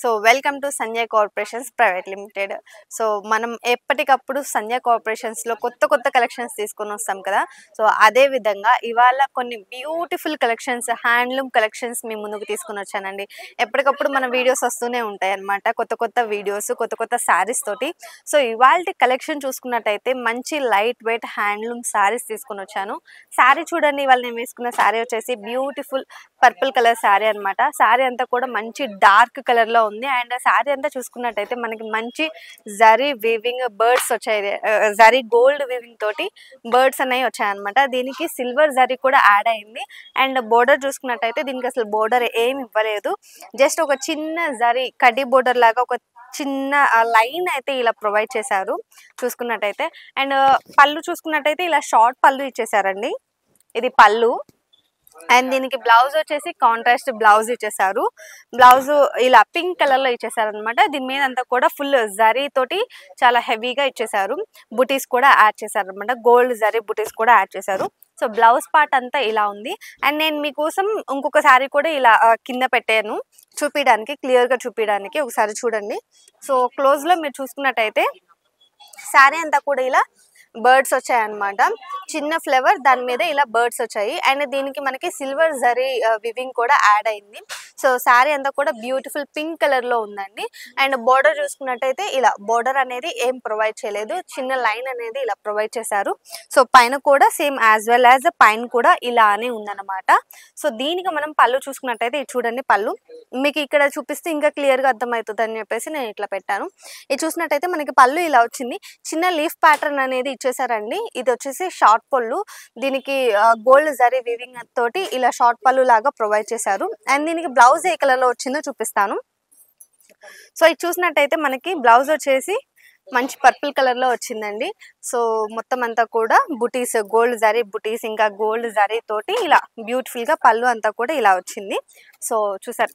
So welcome to Sanjay corporations private limited. So మనం ఎప్పటికప్పుడు Sanjay corporations లో కొత్త కొత్త కలెక్షన్స్ తీసుకొని వస్తాం కదా. సో అదే విధంగా ఇవాళ కొన్ని బ్యూటిఫుల్ కలెక్షన్స్, హ్యాండ్లూమ్ కలెక్షన్స్ మీ ముందుకు తీసుకొని వచ్చానండి. ఎప్పటికప్పుడు మన వీడియోస్ వస్తూనే ఉంటాయి అన్నమాట, కొత్త కొత్త వీడియోస్, కొత్త కొత్త శారీస్ తోటి. సో ఇవాళ కలెక్షన్ చూసుకున్నట్టయితే మంచి లైట్ వెయిట్ హ్యాండ్లూమ్ శారీస్ తీసుకొని వచ్చాను. శారీ చూడండి, ఇవాళ నేను వేసుకున్న శారీ వచ్చేసి బ్యూటిఫుల్ పర్పుల్ కలర్ శారీ అన్నమాట. శారీ అంతా కూడా మంచి డార్క్ కలర్ లో ఉంది. అండ్ శారీ అంతా చూసుకున్నట్టయితే మనకి మంచి జరీ వీవింగ్ బర్డ్స్ వచ్చాయి, జరీ గోల్డ్ వీవింగ్ తోటి బర్డ్స్ అనేవి వచ్చాయి అనమాట. దీనికి సిల్వర్ జరీ కూడా యాడ్ అయింది. అండ్ బోర్డర్ చూసుకున్నట్టయితే దీనికి అసలు బోర్డర్ ఏమి ఇవ్వలేదు, జస్ట్ ఒక చిన్న జరీ కడ్డీ బోర్డర్ లాగా ఒక చిన్న లైన్ అయితే ఇలా ప్రొవైడ్ చేశారు చూసుకున్నట్టయితే. అండ్ పళ్ళు చూసుకున్నట్టయితే ఇలా షార్ట్ పళ్ళు ఇచ్చేసారండి, ఇది పళ్ళు. అండ్ దీనికి బ్లౌజ్ వచ్చేసి కాంట్రాస్ట్ బ్లౌజ్ ఇచ్చేసారు. బ్లౌజ్ ఇలా పింక్ కలర్ లో ఇచ్చేసారు అనమాట. దీని మీద అంతా కూడా ఫుల్ జరీ తోటి చాలా హెవీగా ఇచ్చేసారు. బుటీస్ కూడా యాడ్ చేశారు అనమాట, గోల్డ్ జరీ బుటీస్ కూడా యాడ్ చేశారు. సో బ్లౌజ్ పార్ట్ అంతా ఇలా ఉంది. అండ్ నేను మీకోసం ఇంకొక శారీ కూడా ఇలా కింద పెట్టాను చూపించడానికి, క్లియర్ గా చూపించడానికి. ఒకసారి చూడండి. సో క్లోజ్ లో మీరు చూసుకున్నట్టయితే శారీ అంతా కూడా ఇలా బర్డ్స్ వచ్చాయి అనమాట, చిన్న ఫ్లవర్ దాని మీద ఇలా బర్డ్స్ వచ్చాయి. అండ్ దీనికి మనకి సిల్వర్ జరీ వివింగ్ కూడా యాడ్ అయింది. సో శారీ అంతా కూడా బ్యూటిఫుల్ పింక్ కలర్ లో ఉందండి. అండ్ బోర్డర్ చూసుకున్నట్టయితే ఇలా బోర్డర్ అనేది ఏం ప్రొవైడ్ చేయలేదు, చిన్న లైన్ అనేది ఇలా ప్రొవైడ్ చేశారు. సో పైన కూడా సేమ్ యాజ్ వెల్ యాజ్ పైన కూడా ఇలానే ఉందన్నమాట. సో దీనికి మనం పళ్ళు చూసుకున్నట్టయితే ఇది చూడండి, పళ్ళు మీకు ఇక్కడ చూపిస్తే ఇంకా క్లియర్ గా అర్థమవుతుంది అని చెప్పేసి నేను ఇట్లా పెట్టాను. ఇది చూసినట్టయితే మనకి పళ్ళు ఇలా వచ్చింది, చిన్న లీఫ్ ప్యాటర్న్ అనేది ఇచ్చేసారండి. ఇది వచ్చేసి షార్ట్ పళ్ళు, దీనికి గోల్డ్ జరీ వీవింగ్ తోటి ఇలా షార్ట్ పళ్ళు లాగా ప్రొవైడ్ చేశారు. అండ్ దీనికి బ్లౌజ్ ఏ కలర్ లో వచ్చిందో చూపిస్తాను. సో ఇది చూసినట్టయితే మనకి బ్లౌజ్ వచ్చేసి మంచి పర్పుల్ కలర్ లో వచ్చిందండి. సో మొత్తం అంతా కూడా బుటీస్, గోల్డ్ జరీ బుటీస్, ఇంకా గోల్డ్ జరీ తోటి ఇలా బ్యూటిఫుల్ గా పళ్ళు అంతా కూడా ఇలా వచ్చింది. సో చూసారు,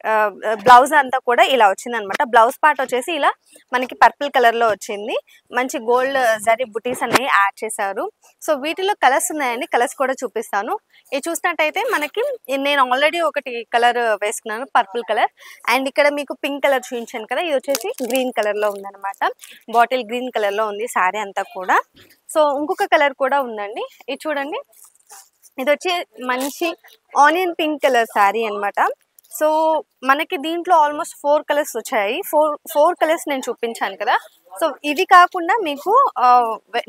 బ్లౌజ్ అంతా కూడా ఇలా వచ్చింది అనమాట. బ్లౌజ్ పార్ట్ వచ్చేసి ఇలా మనకి పర్పుల్ కలర్ లో వచ్చింది, మంచి గోల్డ్ జరీ బుటీస్ అనేవి యాడ్ చేశారు. సో వీటిలో కలర్స్ ఉన్నాయండి, కలర్స్ కూడా చూపిస్తాను. ఇది చూసినట్టయితే మనకి నేను ఆల్రెడీ ఒకటి కలర్ వేసుకున్నాను, పర్పుల్ కలర్. అండ్ ఇక్కడ మీకు పింక్ కలర్ చూపించాను కదా, ఇది వచ్చేసి గ్రీన్ కలర్ లో ఉందన్నమాట, బాటిల్ గ్రీన్ కలర్ లో ఉంది శారీ అంతా కూడా. సో ఇంకొక కలర్ కూడా ఉందండి, ఇది చూడండి. ఇది వచ్చి మంచి ఆనియన్ పింక్ కలర్ శారీ అన్నమాట. సో మనకి దీంట్లో ఆల్మోస్ట్ 4 కలర్స్ వచ్చాయి. ఫోర్ కలర్స్ నేను చూపించాను కదా. సో ఇవి కాకుండా మీకు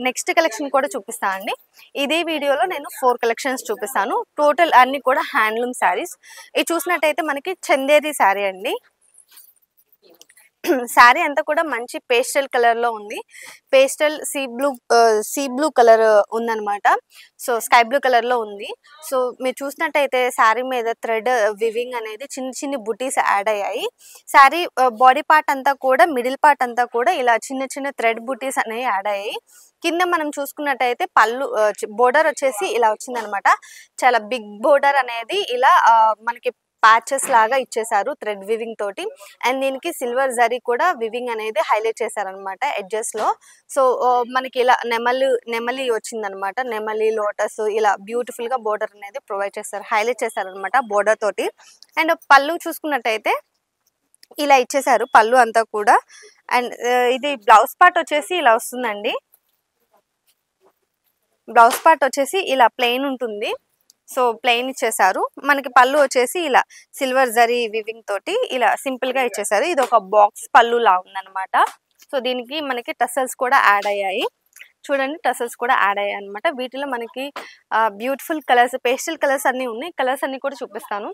నెక్స్ట్ కలెక్షన్ కూడా చూపిస్తాను అండి. ఇదే వీడియోలో నేను 4 కలెక్షన్స్ చూపిస్తాను. టోటల్ అన్ని కూడా హ్యాండ్లూమ్ శారీస్. ఇది చూసినట్టయితే మనకి చందేరి శారీ అండి. శారీ అంతా కూడా మంచి పేస్టల్ కలర్ లో ఉంది, పేస్టల్ సీ బ్లూ కలర్ ఉందన్నమాట. సో స్కై బ్లూ కలర్ లో ఉంది. సో మీరు చూసినట్టయితే శారీ మీద థ్రెడ్ వివింగ్ అనేది చిన్న చిన్న బుటీస్ యాడ్ అయ్యాయి. శారీ బాడీ పార్ట్ అంతా కూడా, మిడిల్ పార్ట్ అంతా కూడా ఇలా చిన్న చిన్న థ్రెడ్ బుటీస్ అనేవి యాడ్ అయ్యాయి. కింద మనం చూసుకున్నట్టయితే పళ్ళు బోర్డర్ వచ్చేసి ఇలా వచ్చిందనమాట, చాలా బిగ్ బోర్డర్ అనేది ఇలా మనకి ప్యాచెస్ లాగా ఇచ్చేసారు థ్రెడ్ వివింగ్ తోటి. అండ్ దీనికి సిల్వర్ జరీ కూడా వివింగ్ అనేది హైలైట్ చేశారనమాట ఎడ్జెస్ లో. సో మనకి ఇలా నెమలి వచ్చిందనమాట, నెమలి లోటస్ ఇలా బ్యూటిఫుల్ గా బోర్డర్ అనేది ప్రొవైడ్ చేస్తారు, హైలైట్ చేశారనమాట బోర్డర్ తోటి. అండ్ పళ్ళు చూసుకున్నట్టయితే ఇలా ఇచ్చేసారు పళ్ళు అంతా కూడా. అండ్ ఇది బ్లౌజ్ పార్ట్ వచ్చేసి ఇలా వస్తుందండి, బ్లౌజ్ పార్ట్ వచ్చేసి ఇలా ప్లెయిన్ ఉంటుంది. సో ప్లెయిన్ ఇచ్చేసారు. మనకి పళ్ళు వచ్చేసి ఇలా సిల్వర్ జరీ వివింగ్ తోటి ఇలా సింపుల్ గా ఇచ్చేసారు. ఇది ఒక బాక్స్ పళ్ళు లా ఉందన్నమాట. సో దీనికి మనకి టసల్స్ కూడా యాడ్ అయ్యాయి, చూడండి టసల్స్ కూడా యాడ్ అయ్యాయి అనమాట. వీటిలో మనకి బ్యూటిఫుల్ కలర్స్, పేస్టల్ కలర్స్ అన్ని ఉన్నాయి, కలర్స్ అన్ని కూడా చూపిస్తాను.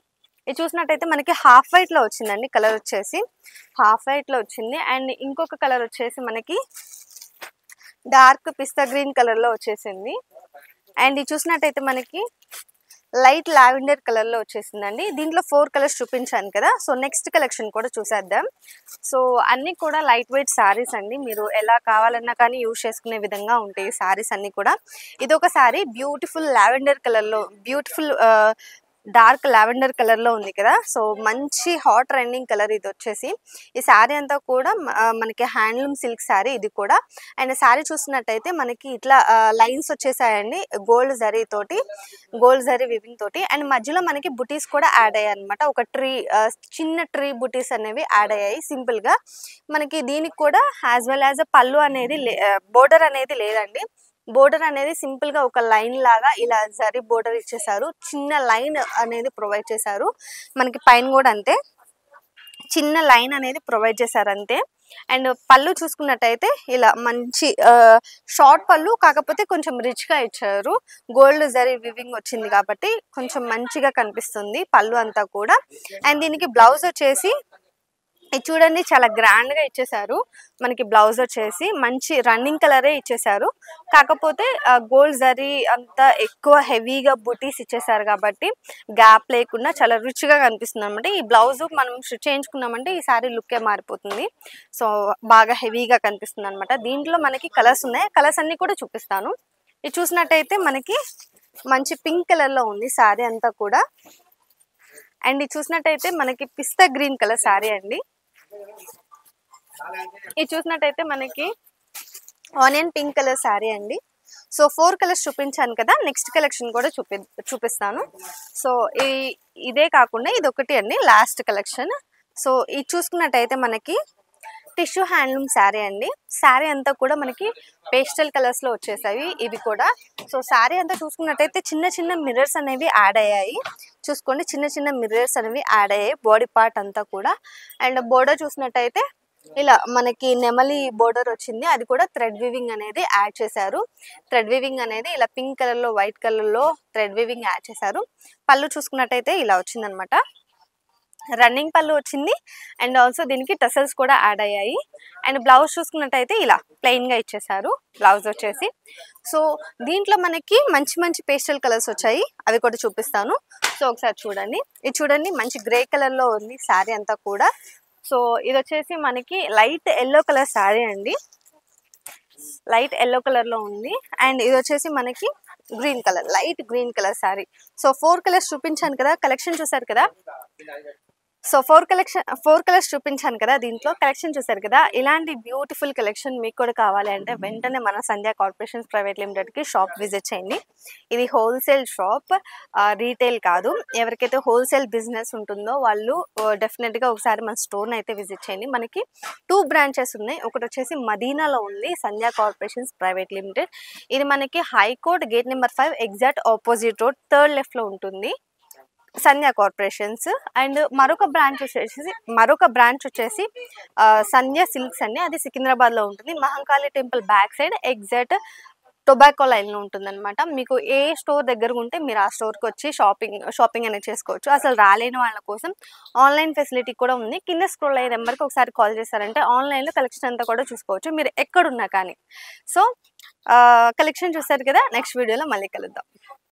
ఇది చూసినట్టయితే మనకి హాఫ్ వైట్ లో వచ్చిందండి, కలర్ వచ్చేసి హాఫ్ వైట్ లో వచ్చింది. అండ్ ఇంకొక కలర్ వచ్చేసి మనకి డార్క్ పిస్తా గ్రీన్ కలర్ లో వచ్చేసింది. అండ్ ఇది చూసినట్టయితే మనకి లైట్ లావెండర్ కలర్ లో వచ్చేసిందండి. దీంట్లో 4 కలర్స్ చూపించాను కదా. సో నెక్స్ట్ కలెక్షన్ కూడా చూసేద్దాం. సో అన్ని కూడా లైట్ వెయిట్ శారీస్ అండి, మీరు ఎలా కావాలన్నా కానీ యూజ్ చేసుకునే విధంగా ఉంటాయి శారీస్ అన్ని కూడా. ఇది ఒక శారీ బ్యూటిఫుల్ లావెండర్ కలర్ లో, బ్యూటిఫుల్ డార్క్ లావెండర్ కలర్ లో ఉంది కదా. సో మంచి హాట్ ట్రెండింగ్ కలర్ ఇది వచ్చేసి. ఈ శారీ అంతా కూడా మనకి హ్యాండ్లూమ్ సిల్క్ శారీ ఇది కూడా. అండ్ శారీ చూసినట్టయితే మనకి ఇట్లా లైన్స్ వచ్చేసాయండి గోల్డ్ జరీ తోటి, గోల్డ్ జరీ వివింగ్ తోటి. అండ్ మధ్యలో మనకి బుటీస్ కూడా యాడ్ అయ్యాయి అనమాట. ఒక చిన్న ట్రీ బుటీస్ అనేవి యాడ్ అయ్యాయి సింపుల్ గా మనకి. దీనికి కూడా యాజ్ వెల్ యాజ్ పళ్ళు అనేది బోర్డర్ అనేది లేదండి. బోర్డర్ అనేది సింపుల్ గా ఒక లైన్ లాగా ఇలా జరీ బోర్డర్ ఇచ్చేసారు. చిన్న లైన్ అనేది ప్రొవైడ్ చేశారు. మనకి పైన కూడా అంతే చిన్న లైన్ అనేది ప్రొవైడ్ చేశారు అంతే. అండ్ పళ్ళు చూసుకున్నట్టయితే ఇలా మంచి షార్ట్ పళ్ళు, కాకపోతే కొంచెం రిచ్ గా ఇచ్చారు. గోల్డ్ జరీ వివింగ్ వచ్చింది కాబట్టి కొంచెం మంచిగా కనిపిస్తుంది పళ్ళు అంతా కూడా. అండ్ దీనికి బ్లౌజ్ వచ్చేసి ఇది చూడండి చాలా గ్రాండ్ గా ఇచ్చేసారు. మనకి బ్లౌజ్ వచ్చేసి మంచి రన్నింగ్ కలరే ఇచ్చేసారు. కాకపోతే గోల్డ్ జరీ అంతా ఎక్కువ హెవీగా బుటీస్ ఇచ్చేసారు కాబట్టి గ్యాప్ లేకుండా చాలా రిచ్ గా కనిపిస్తుంది అనమాట. ఈ బ్లౌజ్ మనం స్టిచ్ చేయించుకున్నామంటే ఈ సారీ లుక్కే మారిపోతుంది. సో బాగా హెవీగా కనిపిస్తుంది అనమాట. దీంట్లో మనకి కలర్స్ ఉన్నాయి, కలర్స్ అన్ని కూడా చూపిస్తాను. ఇది చూసినట్టయితే మనకి మంచి పింక్ కలర్ లో ఉంది సారీ అంతా కూడా. అండ్ ఇది చూసినట్టయితే మనకి పిస్తా గ్రీన్ కలర్ సారీ అండి. ఇది చూసినట్టయితే మనకి ఆనియన్ పింక్ కలర్ శారీ అండి. సో 4 కలర్స్ చూపించాను కదా, నెక్స్ట్ కలెక్షన్ కూడా చూపిస్తాను. సో ఇదే కాకుండా ఇది ఒకటి అండి లాస్ట్ కలెక్షన్. సో ఇది చూసుకున్నట్టయితే మనకి టిష్యూ హ్యాండ్లూమ్ శారీ అండి. శారీ అంతా కూడా మనకి పేస్టల్ కలర్స్ లో వచ్చేసాయి ఇవి కూడా. సో శారీ అంతా చూసుకున్నట్టయితే చిన్న చిన్న మిర్రర్స్ అనేవి యాడ్ అయ్యాయి. చూసుకోండి చిన్న చిన్న మిర్రర్స్ అనేవి యాడ్ అయ్యాయి బాడీ పార్ట్ అంతా కూడా. అండ్ బోర్డర్ చూసినట్టయితే ఇలా మనకి నెమలి బోర్డర్ వచ్చింది. అది కూడా థ్రెడ్ వీవింగ్ అనేది యాడ్ చేశారు. థ్రెడ్ వీవింగ్ అనేది ఇలా పింక్ కలర్ లో వైట్ కలర్ లో థ్రెడ్ వీవింగ్ యాడ్ చేశారు. పళ్ళు చూసుకున్నట్టయితే ఇలా వచ్చింది అనమాట. రన్నింగ్ పళ్ళు వచ్చింది. అండ్ ఆల్సో దీనికి టసల్స్ కూడా యాడ్ అయ్యాయి. అండ్ బ్లౌజ్ చూసుకున్నట్టయితే ఇలా ప్లెయిన్ గా ఇచ్చేసారు బ్లౌజ్ వచ్చేసి. సో దీంట్లో మనకి మంచి మంచి పేస్టల్ కలర్స్ వచ్చాయి, అవి కూడా చూపిస్తాను. సో ఒకసారి చూడండి. ఇది చూడండి మంచి గ్రే కలర్ లో ఉంది శారీ అంతా కూడా. సో ఇది వచ్చేసి మనకి లైట్ ఎల్లో కలర్ శారీ అండి. లైట్ ఎల్లో కలర్ లో ఉంది. అండ్ ఇది వచ్చేసి మనకి green colour, light green colour sari. So 4 colours చూపించాను కదా, కలెక్షన్ చూసారు కదా. సో 4 కలర్స్ చూపించాను కదా, దీంట్లో కలెక్షన్ చూసారు కదా. ఇలాంటి బ్యూటిఫుల్ కలెక్షన్ మీకు కూడా కావాలి అంటే వెంటనే మన సంధ్య కార్పొరేషన్స్ ప్రైవేట్ లిమిటెడ్ కి షాప్ విజిట్ చేయండి. ఇది హోల్సేల్ షాప్, రీటైల్ కాదు. ఎవరికైతే హోల్సేల్ బిజినెస్ ఉంటుందో వాళ్ళు డెఫినెట్ గా ఒకసారి మన స్టోర్ అయితే విజిట్ చేయండి. మనకి 2 బ్రాంచెస్ ఉన్నాయి. ఒకటి వచ్చేసి మదీనాలో ఉంది సంధ్య కార్పొరేషన్స్ ప్రైవేట్ లిమిటెడ్. ఇది మనకి high court gate number 5 exact opposite road 3rd left లో ఉంటుంది సంధ్య కార్పొరేషన్స్. అండ్ మరొక బ్రాంచ్ వచ్చేసి సంధ్య సిల్క్స్ అండి. అది సికింద్రాబాద్ లో ఉంటుంది. Mahankali temple back side exact tobacco line లో ఉంటుంది అనమాట. మీకు ఏ స్టోర్ దగ్గర ఉంటే మీరు ఆ స్టోర్ కి వచ్చి షాపింగ్ అనేది చేసుకోవచ్చు. అసలు రాలేని వాళ్ళ కోసం ఆన్లైన్ ఫెసిలిటీ కూడా ఉంది. కింద స్క్రోల్ అయ్యే నెంబర్ కి ఒకసారి కాల్ చేశారంటే ఆన్లైన్ లో కలెక్షన్ అంతా కూడా చూసుకోవచ్చు మీరు ఎక్కడున్నా కానీ. సో కలెక్షన్ చూసారు కదా, నెక్స్ట్ వీడియోలో మళ్ళీ కలుద్దాం.